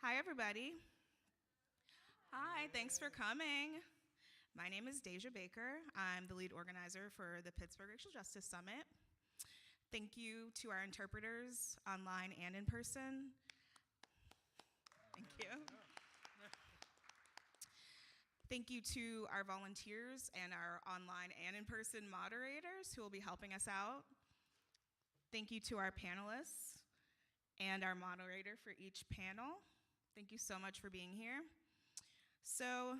Hi, everybody. Hi, thanks for coming. My name is Deja Baker. I'm the lead organizer for the Pittsburgh Racial Justice Summit. Thank you to our interpreters, online and in person. Thank you. Thank you to our volunteers and our online and in-person moderators who will be helping us out. Thank you to our panelists and our moderator for each panel. Thank you so much for being here. So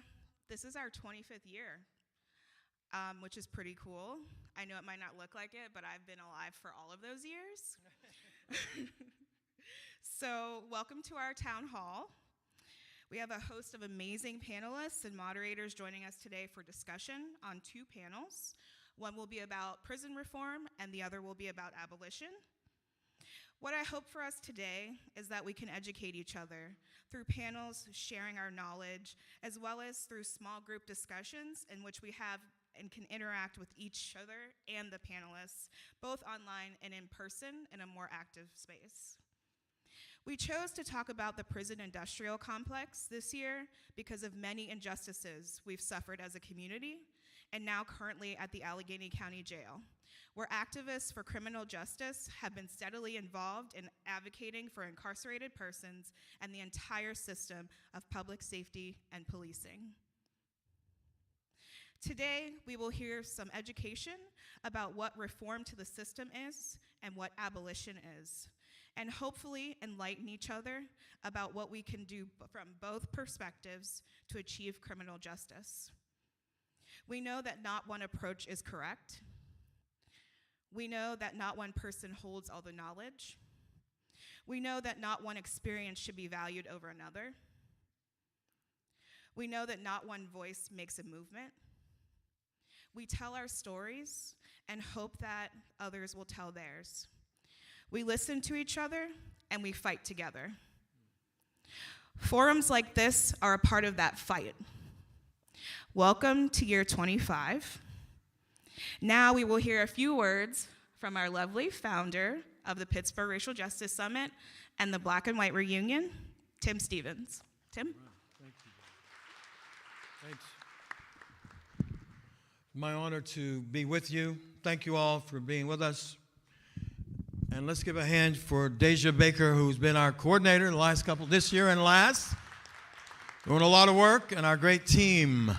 this is our 25th year, which is pretty cool. I know it might not look like it, but I've been alive for all of those years. So welcome to our town hall. We have a host of amazing panelists and moderators joining us today for discussion on two panels. One will be about prison reform and the other will be about abolition. What I hope for us today is that we can educate each other through panels sharing our knowledge, as well as through small group discussions in which we have and can interact with each other and the panelists, both online and in person in a more active space. We chose to talk about the prison industrial complex this year because of many injustices we've suffered as a community, and now currently at the Allegheny County Jail, where activists for criminal justice have been steadily involved in advocating for incarcerated persons and the entire system of public safety and policing. Today, we will hear some education about what reform to the system is and what abolition is, and hopefully enlighten each other about what we can do from both perspectives to achieve criminal justice. We know that not one approach is correct. We know that not one person holds all the knowledge. We know that not one experience should be valued over another. We know that not one voice makes a movement. We tell our stories and hope that others will tell theirs. We listen to each other and we fight together. Forums like this are a part of that fight. Welcome to year 25. Now we will hear a few words from our lovely founder of the Pittsburgh Racial Justice Summit and the Black and White Reunion, Tim Stevens. Tim? Thank you. Thanks. My honor to be with you. Thank you all for being with us. And let's give a hand for Deja Baker, who's been our coordinator the last couple, this year and last. Doing a lot of work, and our great team.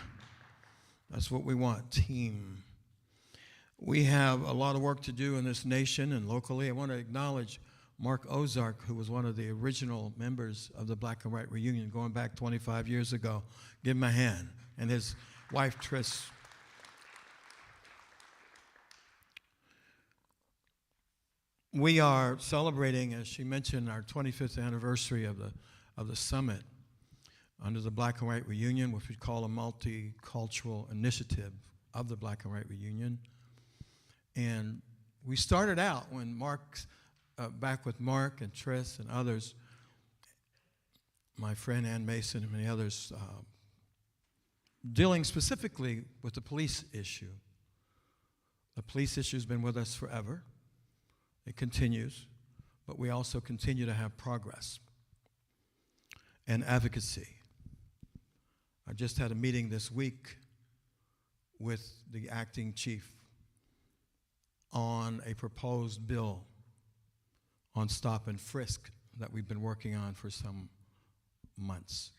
That's what we want, team. We have a lot of work to do in this nation and locally. I want to acknowledge Mark Ozark, who was one of the original members of the Black and White Reunion going back 25 years ago. Give him a hand. And his wife, Tris. We are celebrating, as she mentioned, our 25th anniversary of the summit under the Black and White Reunion, which we call a multicultural initiative of the Black and White Reunion. And we started out when back with Mark and Tris and others, my friend Ann Mason and many others, dealing specifically with the police issue. The police issue has been with us forever. It continues, but we also continue to have progress and advocacy. I just had a meeting this week with the acting chief on a proposed bill on stop and frisk that we've been working on for some months.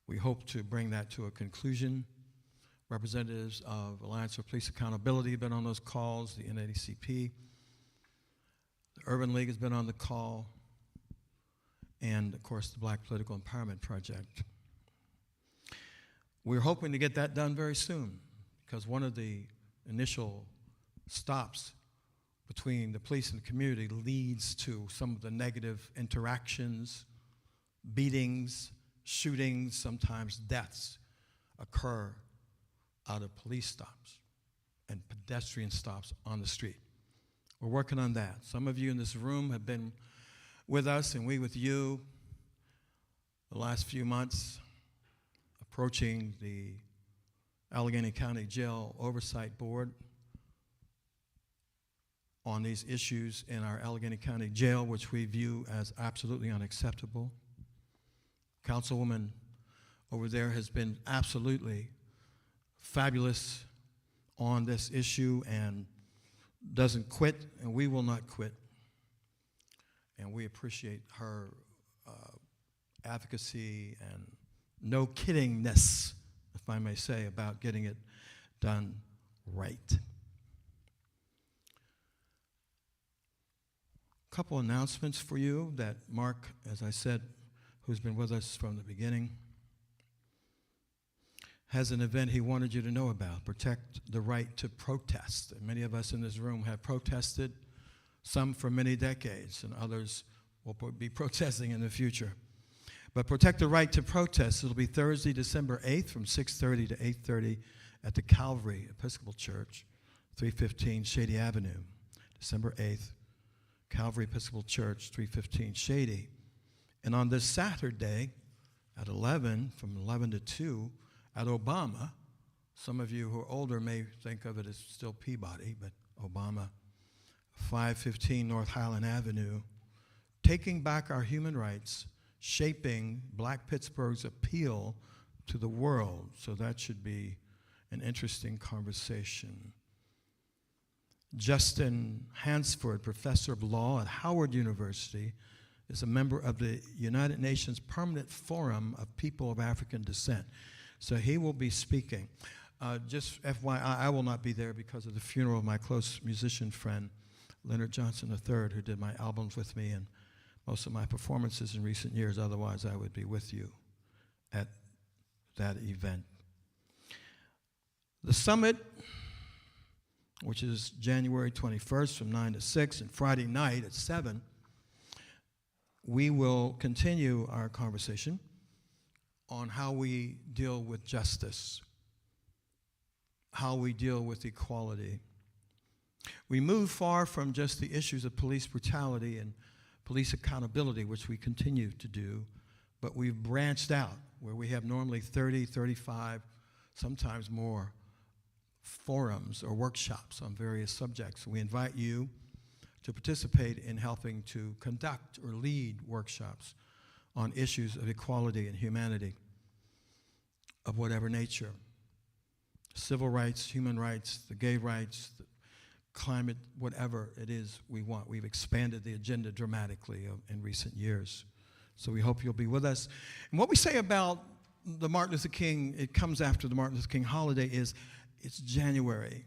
We hope to bring that to a conclusion. Representatives of Alliance for Police Accountability have been on those calls, the NAACP. The Urban League has been on the call, and of course the Black Political Empowerment Project. We're hoping to get that done very soon, because one of the initial stops between the police and the community leads to some of the negative interactions, beatings, shootings, sometimes deaths occur out of police stops and pedestrian stops on the street. We're working on that. Some of you in this room have been with us and we with you the last few months, approaching the Allegheny County Jail Oversight Board on these issues in our Allegheny County Jail, which we view as absolutely unacceptable. Councilwoman over there has been absolutely fabulous on this issue and doesn't quit, and we will not quit. And we appreciate her advocacy and no kiddingness, if I may say, about getting it done right. A couple announcements for you that Mark, as I said, who's been with us from the beginning, has an event he wanted you to know about, Protect the Right to Protest. And many of us in this room have protested, some for many decades, and others will be protesting in the future. But Protect the Right to Protest, it'll be Thursday, December 8th from 6:30 to 8:30 at the Calvary Episcopal Church, 315 Shady Avenue. December 8th, Calvary Episcopal Church, 315 Shady. And on this Saturday at 11, from 11 to 2, at Obama, some of you who are older may think of it as still Peabody, but Obama, 515 North Highland Avenue, Taking Back Our Human Rights, Shaping Black Pittsburgh's Appeal to the World. So that should be an interesting conversation. Justin Hansford, professor of law at Howard University, is a member of the United Nations Permanent Forum of People of African Descent. So he will be speaking. Just FYI, I will not be there because of the funeral of my close musician friend, Leonard Johnson III, who did my albums with me and most of my performances in recent years. Otherwise, I would be with you at that event. The summit, which is January 21st from 9 to 6, and Friday night at 7, we will continue our conversation on how we deal with justice, how we deal with equality. We move far from just the issues of police brutality and police accountability, which we continue to do, but we've branched out where we have normally 30, 35, sometimes more forums or workshops on various subjects. We invite you to participate in helping to conduct or lead workshops on issues of equality and humanity of whatever nature. Civil rights, human rights, the gay rights, the climate, whatever it is we want. We've expanded the agenda dramatically in recent years. So we hope you'll be with us. And what we say about the Martin Luther King, it comes after the Martin Luther King holiday, is it's January.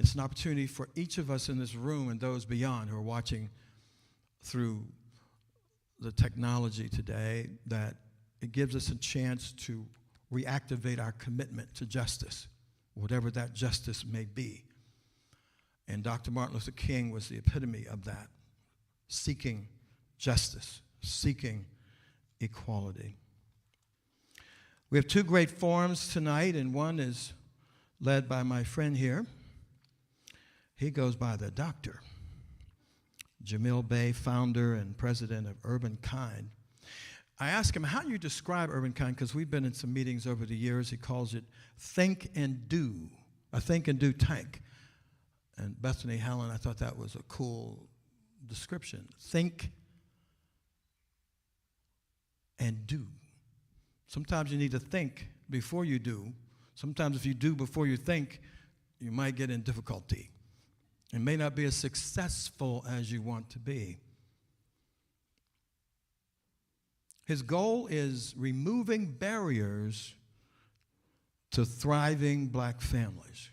It's an opportunity for each of us in this room and those beyond who are watching through the technology today, that it gives us a chance to reactivate our commitment to justice, whatever that justice may be. And Dr. Martin Luther King was the epitome of that, seeking justice, seeking equality. We have two great forums tonight, and one is led by my friend here. He goes by the doctor. Jamil Bey, founder and president of Urban Kind. I asked him, how do you describe Urban Kind? Because we've been in some meetings over the years. He calls it think and do, a think and do tank. And Bethany Hallam, I thought that was a cool description. Think and do. Sometimes you need to think before you do. Sometimes if you do before you think, you might get in difficulty. It may not be as successful as you want to be. His goal is removing barriers to thriving black families.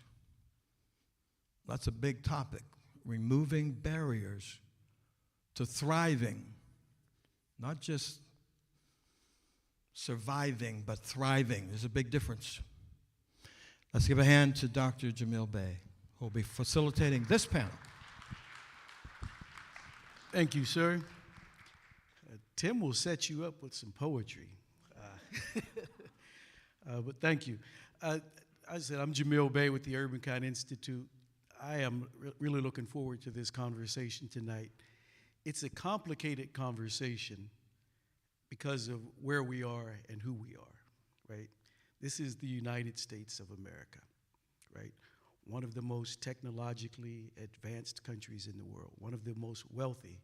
That's a big topic, removing barriers to thriving, not just surviving, but thriving. There's a big difference. Let's give a hand to Dr. Jamil Bey, who will be facilitating this panel. Thank you, sir. Tim will set you up with some poetry. But thank you. I said I'm Jamil Bey with the Urban Kind Institute. I am really looking forward to this conversation tonight. It's a complicated conversation because of where we are and who we are, right? This is the United States of America, right? One of the most technologically advanced countries in the world, one of the most wealthy,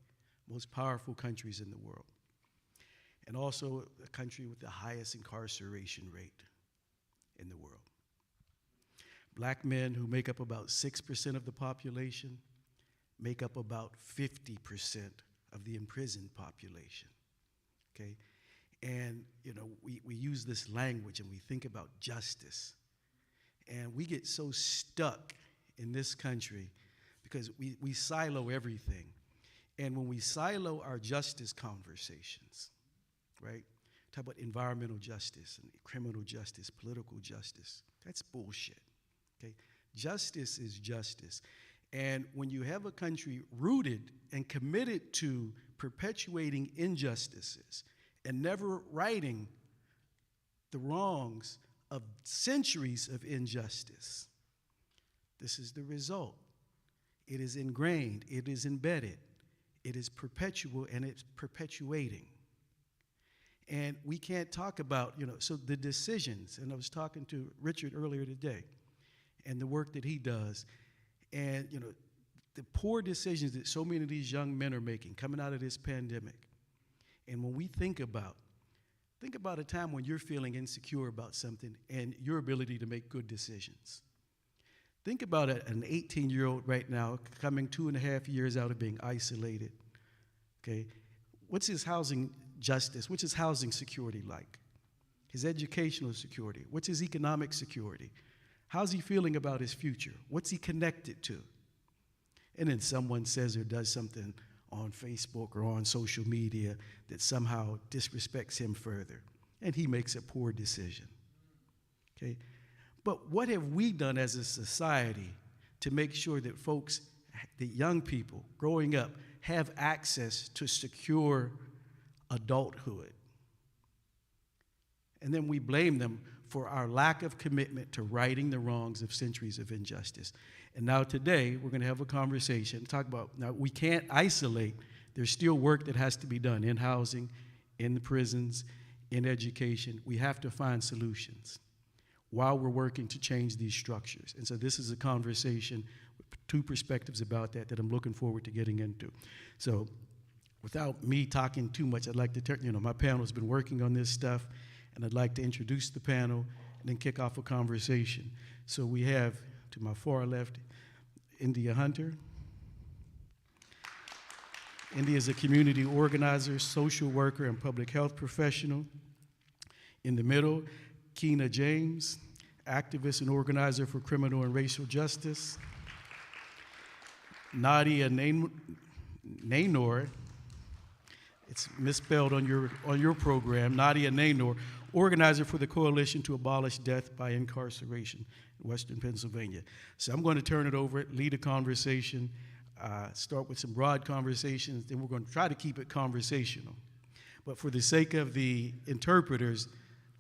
most powerful countries in the world. and also a country with the highest incarceration rate in the world. Black men, who make up about 6% of the population, make up about 50% of the imprisoned population, okay? And, we use this language and we think about justice. And we get so stuck in this country because we silo everything. And when we silo our justice conversations, right? Talk about environmental justice and criminal justice, political justice. That's bullshit, okay? Justice is justice. And when you have a country rooted and committed to perpetuating injustices and never righting the wrongs of centuries of injustice, this is the result. It is ingrained, it is embedded, it is perpetual, and it's perpetuating. And we can't talk about, so the decisions, and I was talking to Richard earlier today, and the work that he does, and the poor decisions that so many of these young men are making coming out of this pandemic. And when we think about a time when you're feeling insecure about something and your ability to make good decisions. Think about an 18-year-old right now coming 2.5 years out of being isolated, okay? What's his housing justice? What's his housing security like? His educational security? What's his economic security? How's he feeling about his future? What's he connected to? And then someone says or does something on Facebook or on social media that somehow disrespects him further, and he makes a poor decision, okay? But what have we done as a society to make sure that folks, that young people growing up, have access to secure adulthood? And then we blame them for our lack of commitment to righting the wrongs of centuries of injustice. And now today, we're going to have a conversation, talk about, now we can't isolate, there's still work that has to be done in housing, in the prisons, in education. We have to find solutions while we're working to change these structures. And so this is a conversation with two perspectives about that I'm looking forward to getting into. So without me talking too much, I'd like to turn, my panel's been working on this stuff, and I'd like to introduce the panel and then kick off a conversation. So we have, to my far left, India Hunter. India is a community organizer, social worker, and public health professional. In the middle, Kyna James, activist and organizer for criminal and racial justice. Nadia Narnor, it's misspelled on your program, Nadia Narnor, organizer for the Coalition to Abolish Death by Incarceration in Western Pennsylvania. So I'm going to turn it over, lead a conversation, start with some broad conversations, then we're going to try to keep it conversational. But for the sake of the interpreters,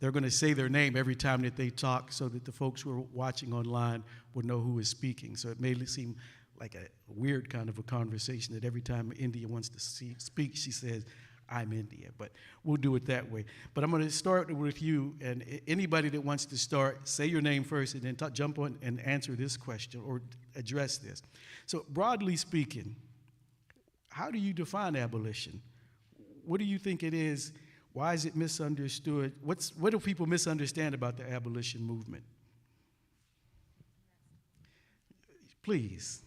they're going to say their name every time that they talk so that the folks who are watching online will know who is speaking. So it may seem like a weird kind of a conversation that every time India wants to speak, she says, I'm India, but we'll do it that way. But I'm going to start with you, and anybody that wants to start, say your name first, and then jump on and answer this question or address this. So broadly speaking, how do you define abolition? What do you think it is? Why is it misunderstood? What do people misunderstand about the abolition movement? Please.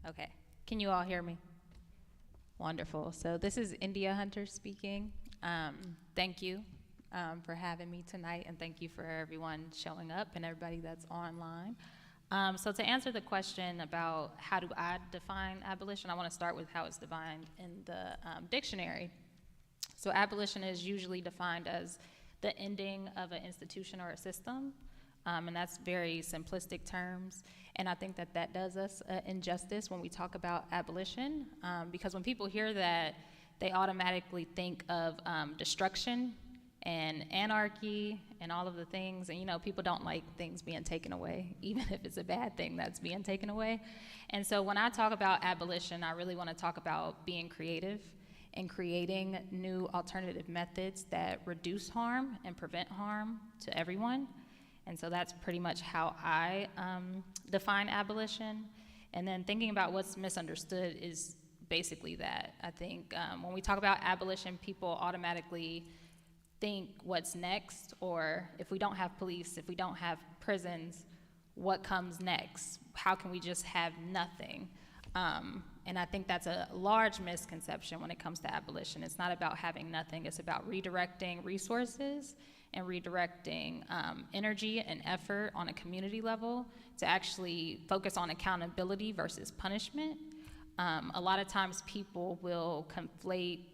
Okay, can you all hear me? Wonderful. So this is India Hunter speaking. Thank you for having me tonight, and thank you for everyone showing up and everybody that's online. So to answer the question about how do I define abolition, I want to start with how it's defined in the dictionary. So abolition is usually defined as the ending of an institution or a system, and that's very simplistic terms. And I think that that does us injustice when we talk about abolition, because when people hear that, they automatically think of destruction and anarchy and all of the things. And people don't like things being taken away, even if it's a bad thing that's being taken away. And so when I talk about abolition, I really want to talk about being creative and creating new alternative methods that reduce harm and prevent harm to everyone. And so that's pretty much how I define abolition. And then thinking about what's misunderstood is basically that. I think when we talk about abolition, people automatically think what's next, or if we don't have police, if we don't have prisons, what comes next? How can we just have nothing? And I think that's a large misconception when it comes to abolition. It's not about having nothing, it's about redirecting resources and redirecting energy and effort on a community level to actually focus on accountability versus punishment. A lot of times people will conflate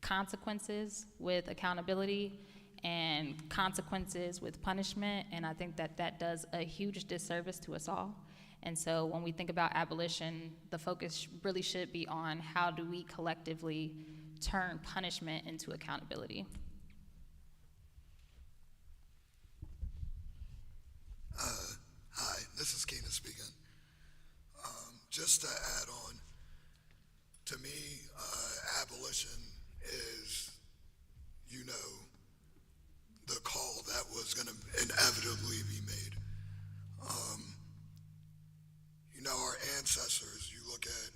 consequences with accountability and consequences with punishment, and I think that that does a huge disservice to us all. And so when we think about abolition, the focus really should be on how do we collectively turn punishment into accountability. Hi, this is Kyna speaking. Just to add on, to me, abolition is, the call that was going to inevitably be made. Our ancestors, you look at,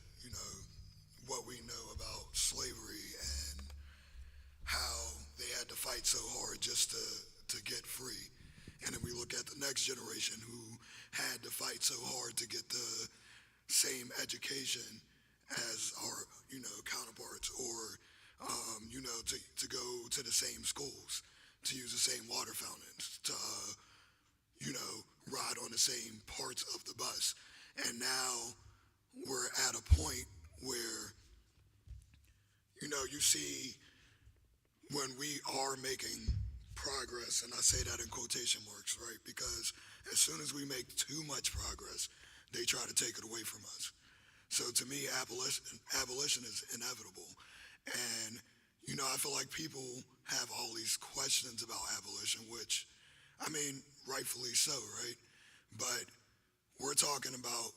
what we know about slavery and how they had to fight so hard just to get free. And then we look at the next generation who had to fight so hard to get the same education as our, counterparts, or, to go to the same schools, to use the same water fountains, to, ride on the same parts of the bus. And now we're at a point where, you see when we are making progress, and I say that in quotation marks, right? Because as soon as we make too much progress, they try to take it away from us. So to me, abolition is inevitable. And, I feel like people have all these questions about abolition, which, rightfully so, right? But we're talking about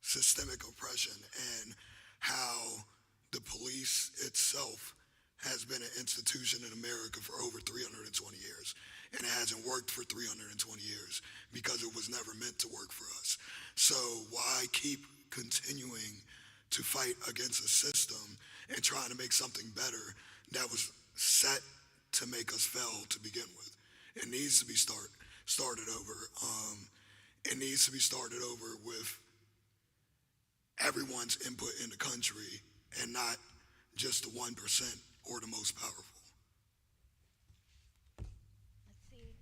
systemic oppression and how the police itself has been an institution in America for over 320 years, and it hasn't worked for 320 years because it was never meant to work for us. So why keep continuing to fight against a system and trying to make something better that was set to make us fail to begin with? It needs to be started over. It needs to be started over with everyone's input in the country and not just the 1% or the most powerful. Let's see.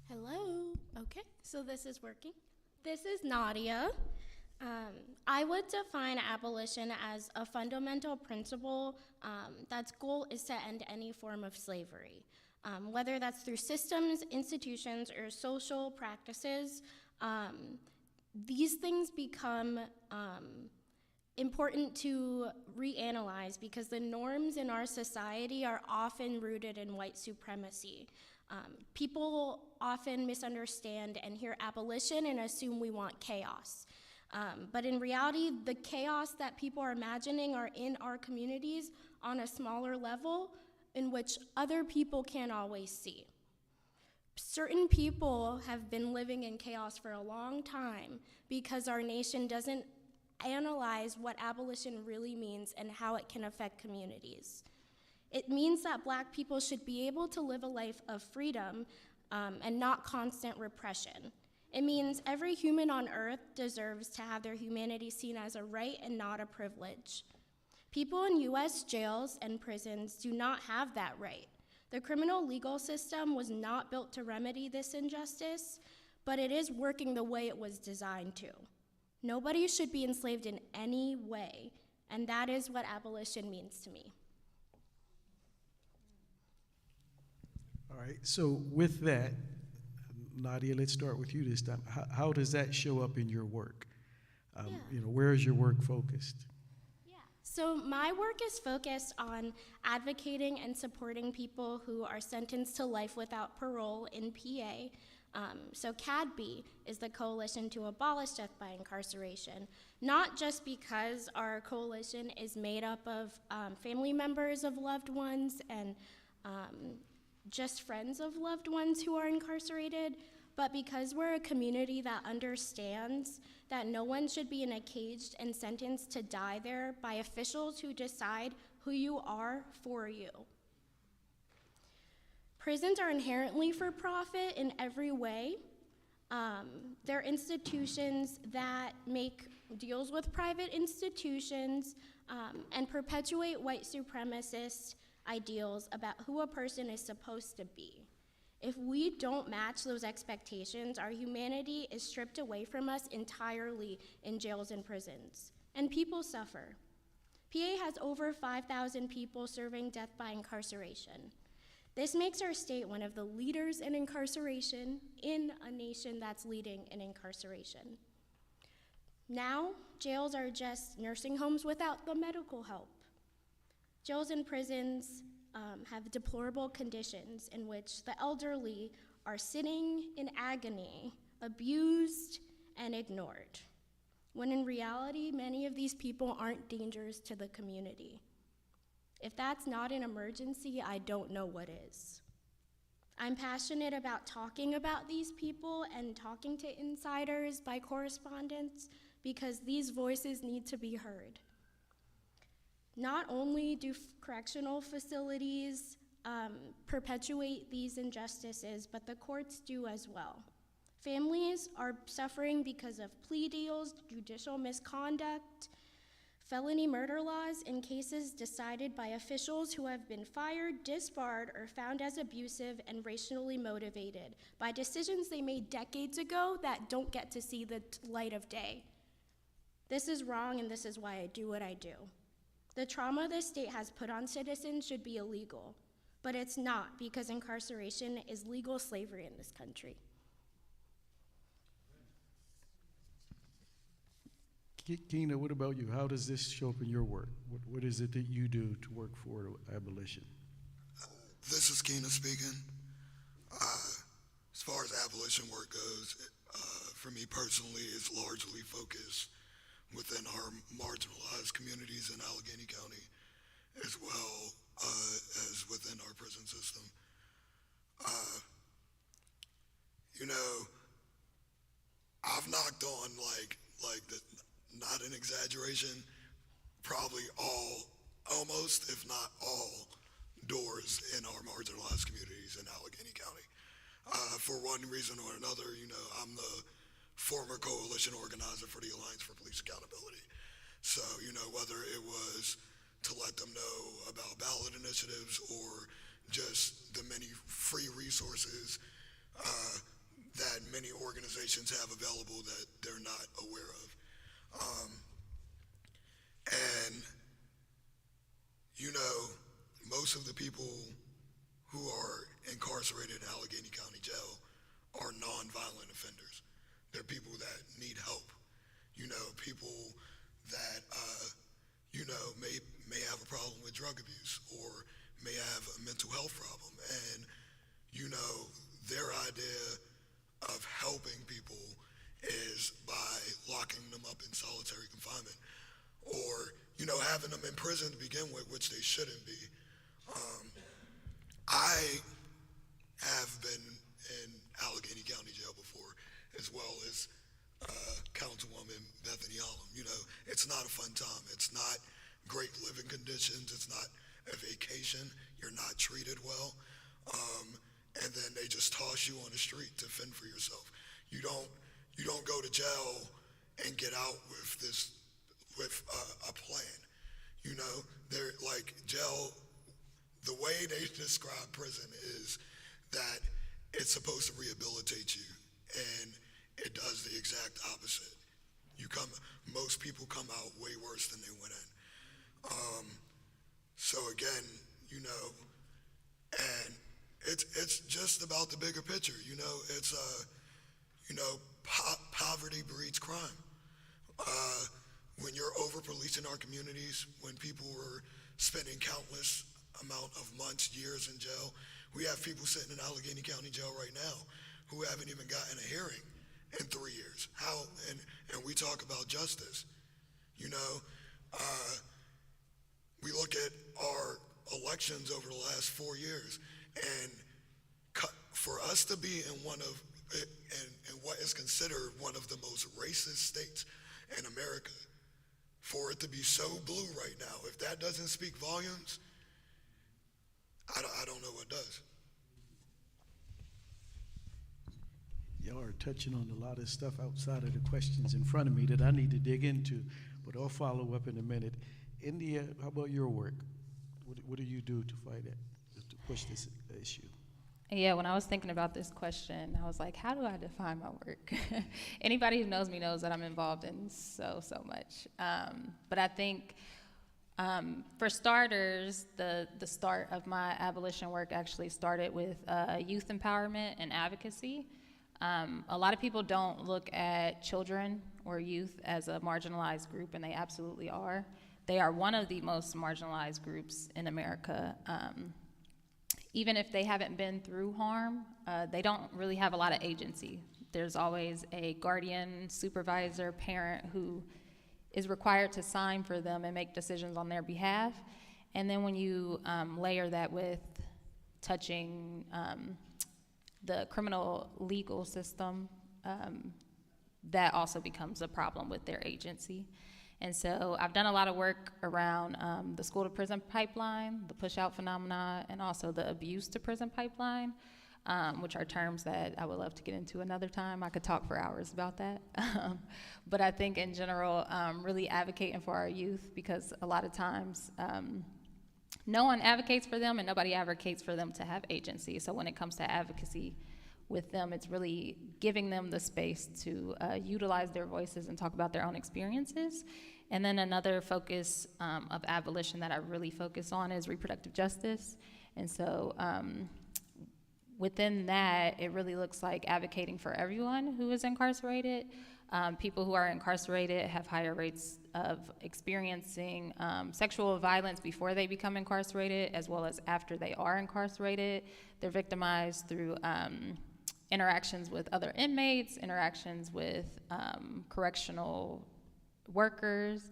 Hello. Okay, so this is working. This is Nadia. I would define abolition as a fundamental principle that's goal is to end any form of slavery. Whether that's through systems, institutions, or social practices, these things become important to reanalyze because the norms in our society are often rooted in white supremacy. People often misunderstand and hear abolition and assume we want chaos. But in reality, the chaos that people are imagining are in our communities on a smaller level in which other people can't always see. Certain people have been living in chaos for a long time because our nation doesn't analyze what abolition really means and how it can affect communities. It means that Black people should be able to live a life of freedom and not constant repression. It means every human on earth deserves to have their humanity seen as a right and not a privilege. People in US jails and prisons do not have that right. The criminal legal system was not built to remedy this injustice, but it is working the way it was designed to. Nobody should be enslaved in any way, and that is what abolition means to me. All right, so with that, Nadia, let's start with you this time. How does that show up in your work? Where is your work focused? So my work is focused on advocating and supporting people who are sentenced to life without parole in PA. So CADB is the Coalition to Abolish Death by Incarceration, not just because our coalition is made up of family members of loved ones and just friends of loved ones who are incarcerated, but because we're a community that understands that no one should be in a cage and sentenced to die there by officials who decide who you are for you. Prisons are inherently for profit in every way. They're institutions that make deals with private institutions and perpetuate white supremacist ideals about who a person is supposed to be. If we don't match those expectations, our humanity is stripped away from us entirely in jails and prisons, and people suffer. PA has over 5,000 people serving death by incarceration. This makes our state one of the leaders in incarceration in a nation that's leading in incarceration. Now, jails are just nursing homes without the medical help. Jails and prisons have deplorable conditions in which the elderly are sitting in agony, abused and ignored, when in reality, many of these people aren't dangers to the community. If that's not an emergency, I don't know what is. I'm passionate about talking about these people and talking to insiders by correspondence because these voices need to be heard. Not only do correctional facilities perpetuate these injustices, but the courts do as well. Families are suffering because of plea deals, judicial misconduct, felony murder laws in cases decided by officials who have been fired, disbarred, or found as abusive and racially motivated by decisions they made decades ago that don't get to see the light of day. This is wrong, and this is why I do what I do. The trauma this state has put on citizens should be illegal, but it's not, because incarceration is legal slavery in this country. Kyna, what about you? How does this show up in your work? What is it that you do to work for abolition? This is Kyna speaking. As far as abolition work goes, for me personally, it's largely focused within our marginalized communities in Allegheny County, as well as within our prison system. I've knocked on not an exaggeration, probably almost, if not all, doors in our marginalized communities in Allegheny County. For one reason or another, I'm the former coalition organizer for the Alliance for Police Accountability. So, whether it was to let them know about ballot initiatives or just the many free resources that many organizations have available that they're not aware of. Most of the people who are incarcerated in Allegheny County Jail are nonviolent offenders. They're people that need help. People that, may have a problem with drug abuse or may have a mental health problem. And, their idea of helping people is by locking them up in solitary confinement or, having them in prison to begin with, which they shouldn't be. I have been in Allegheny County Jail before, as well as Councilwoman Bethany Hallam. It's not a fun time. It's not great living conditions. It's not a vacation. You're not treated well. And then they just toss you on the street to fend for yourself. You don't go to jail and get out with a plan. They're like jail. The way they describe prison is that it's supposed to rehabilitate you, and it does the exact opposite. Most people come out way worse than they went in. So again, and it's just about the bigger picture. It's poverty breeds crime. When you're over-policing our communities, when people were spending countless amount of months, years in jail, we have people sitting in Allegheny County Jail right now who haven't even gotten a hearing in 3 years. How? And we talk about justice. We look at our elections over the last 4 years, and us to be in in what is considered one of the most racist states in America, for it to be so blue right now, if that doesn't speak volumes, I don't know what does. Y'all are touching on a lot of stuff outside of the questions in front of me that I need to dig into, but I'll follow up in a minute. India, how about your work? What do you do to fight it, to push this issue? Yeah, when I was thinking about this question, I was like, how do I define my work? Anybody who knows me knows that I'm involved in so much. But I think, for starters, the start of my abolition work actually started with youth empowerment and advocacy. A lot of people don't look at children or youth as a marginalized group, and they absolutely are. They are one of the most marginalized groups in America. Even if they haven't been through harm, they don't really have a lot of agency. There's always a guardian, supervisor, parent who is required to sign for them and make decisions on their behalf. And then when you layer that with touching the criminal legal system, that also becomes a problem with their agency. And so I've done a lot of work around the school to prison pipeline, the push out phenomena, and also the abuse to prison pipeline, which are terms that I would love to get into another time. I could talk for hours about that. But I think in general, really advocating for our youth, because a lot of times no one advocates for them and nobody advocates for them to have agency. So when it comes to advocacy with them, it's really giving them the space to utilize their voices and talk about their own experiences. And then another focus of abolition that I really focus on is reproductive justice. And so within that, it really looks like advocating for everyone who is incarcerated. People who are incarcerated have higher rates of experiencing sexual violence before they become incarcerated, as well as after they are incarcerated. They're victimized through interactions with other inmates, interactions with correctional workers,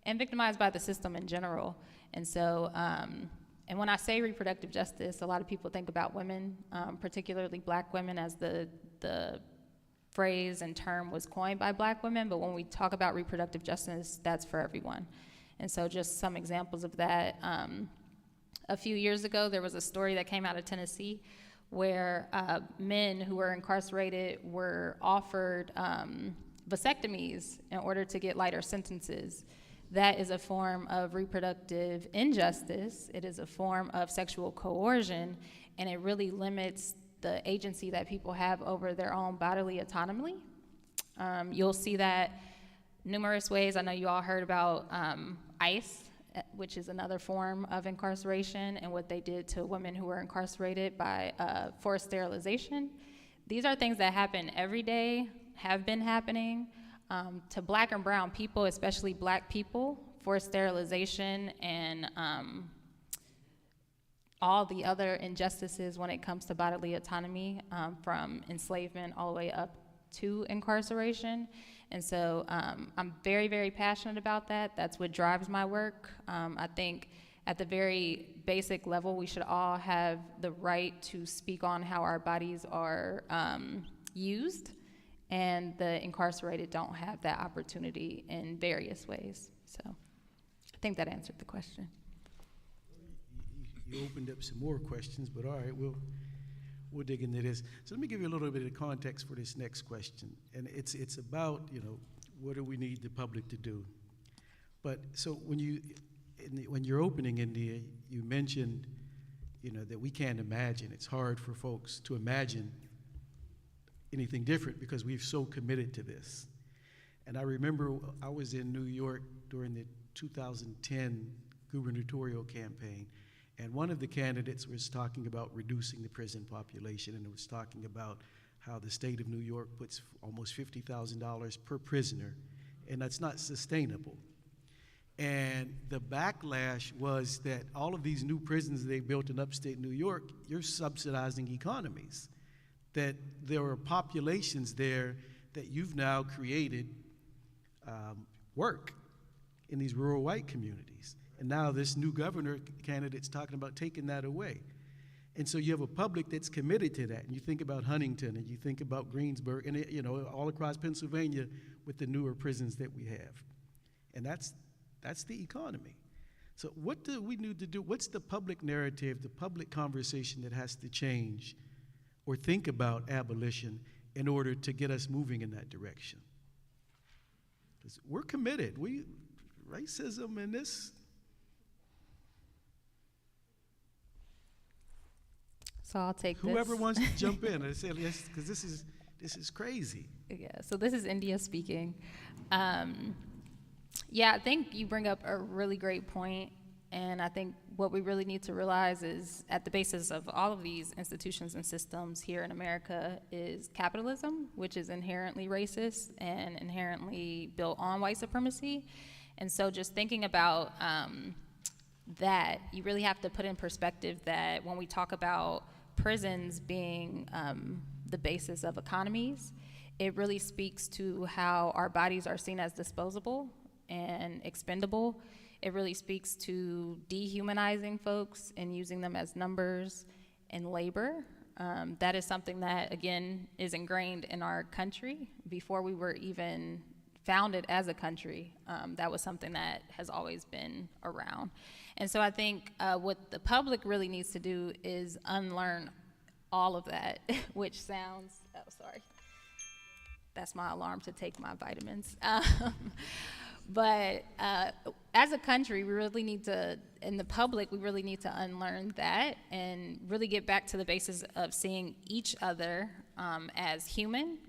and victimized by the system in general. And so, and when I say reproductive justice, a lot of people think about women, particularly black women, as the phrase and term was coined by black women, but when we talk about reproductive justice, that's for everyone. And so just some examples of that. A few years ago, there was a story that came out of Tennessee where men who were incarcerated were offered vasectomies in order to get lighter sentences. That is a form of reproductive injustice. It is a form of sexual coercion, and it really limits the agency that people have over their own bodily autonomy. You'll see that numerous ways. I know you all heard about ICE, which is another form of incarceration, and what they did to women who were incarcerated by forced sterilization. These are things that happen every day, have been happening. To black and brown people, especially black people, forced sterilization and all the other injustices when it comes to bodily autonomy, from enslavement all the way up to incarceration. And so I'm very, very passionate about that. That's what drives my work. I think at the very basic level, we should all have the right to speak on how our bodies are used, and the incarcerated don't have that opportunity in various ways. So I think that answered the question. You opened up some more questions, but all right, we'll dig into this. So let me give you a little bit of context for this next question, and it's about, what do we need the public to do? But so when you're opening, India, you mentioned, that we can't imagine. It's hard for folks to imagine anything different because we're so committed to this. And I remember I was in New York during the 2010 gubernatorial campaign, and one of the candidates was talking about reducing the prison population, and it was talking about how the state of New York puts almost $50,000 per prisoner, and that's not sustainable. And the backlash was that all of these new prisons they built in upstate New York, you're subsidizing economies, that there are populations there that you've now created work in these rural white communities. And now this new governor candidate's talking about taking that away. And so you have a public that's committed to that. And you think about Huntington, and you think about Greensburg, and all across Pennsylvania with the newer prisons that we have. And that's the economy. So what do we need to do? What's the public narrative, the public conversation that has to change or think about abolition in order to get us moving in that direction? Because we're committed. Racism and this. So I'll take Whoever this. wants to jump in and say, yes, because this is crazy. Yeah, so this is India speaking. Yeah, I think you bring up a really great point, and I think what we really need to realize is at the basis of all of these institutions and systems here in America is capitalism, which is inherently racist and inherently built on white supremacy. And so just thinking about that, you really have to put in perspective that when we talk about prisons being the basis of economies, it really speaks to how our bodies are seen as disposable and expendable. It really speaks to dehumanizing folks and using them as numbers and labor. That is something that, again, is ingrained in our country. Before we were even founded as a country, that was something that has always been around. And so I think what the public really needs to do is unlearn all of that, which sounds, oh, sorry. That's my alarm to take my vitamins. But as a country, we really need to, in the public, we really need to unlearn that and really get back to the basis of seeing each other as human.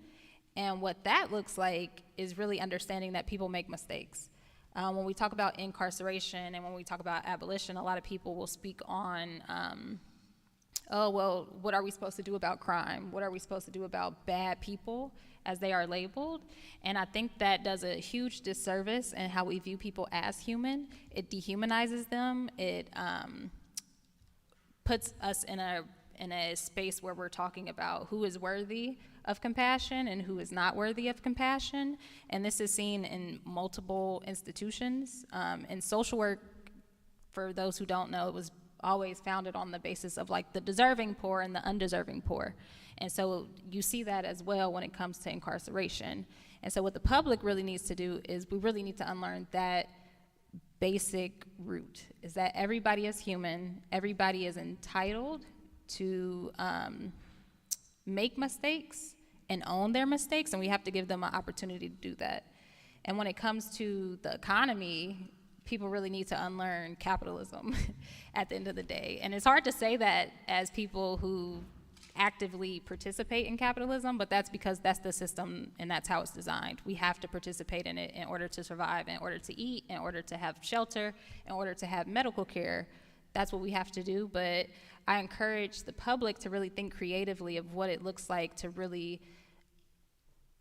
And what that looks like is really understanding that people make mistakes. When we talk about incarceration and when we talk about abolition, a lot of people will speak on, oh, well, what are we supposed to do about crime? What are we supposed to do about bad people as they are labeled? And I think that does a huge disservice in how we view people as human. It dehumanizes them. It puts us in a space where we're talking about who is worthy of compassion and who is not worthy of compassion. And this is seen in multiple institutions. In social work, for those who don't know, it was always founded on the basis of like the deserving poor and the undeserving poor. And so you see that as well when it comes to incarceration. And so what the public really needs to do is we really need to unlearn that basic root, is that everybody is human, everybody is entitled to make mistakes and own their mistakes, and we have to give them an opportunity to do that. And when it comes to the economy, people really need to unlearn capitalism at the end of the day. And it's hard to say that as people who actively participate in capitalism, but that's because that's the system and that's how it's designed. We have to participate in it in order to survive, in order to eat, in order to have shelter, in order to have medical care. That's what we have to do. But I encourage the public to really think creatively of what it looks like to really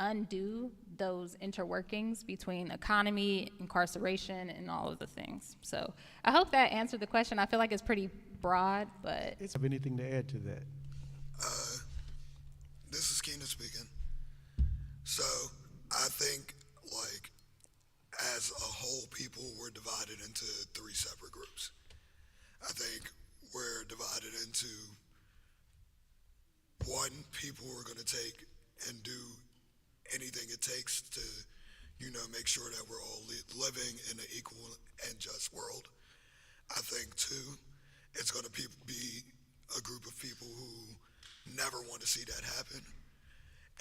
undo those interworkings between economy, incarceration, and all of the things. So I hope that answered the question. I feel like it's pretty broad, but. Have anything to add to that? This is Kyna speaking. So I think, like, as a whole people, we're divided into 3 separate groups. I think we're divided into one, people who are going to take and do anything it takes to, make sure that we're all living in an equal and just world. I think 2, it's going to be a group of people who never want to see that happen.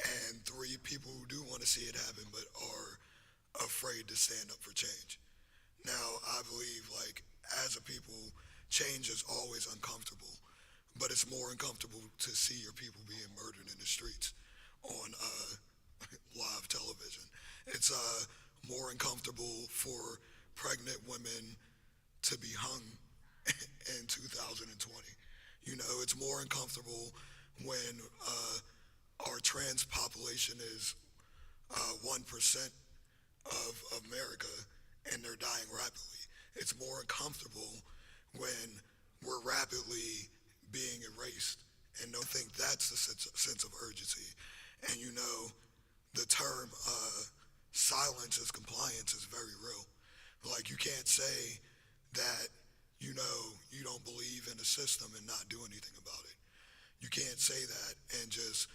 And 3, people who do want to see it happen but are afraid to stand up for change. Now, I believe, like, as a people, change is always uncomfortable, but it's more uncomfortable to see your people being murdered in the streets on live television. It's more uncomfortable for pregnant women to be hung in 2020. It's more uncomfortable when our trans population is 1% of America and they're dying rapidly. It's more uncomfortable when we're rapidly being erased, and don't think that's the sense of urgency. And the term silence is compliance is very real. Like, you can't say that you don't believe in the system and not do anything about it. You can't say that and just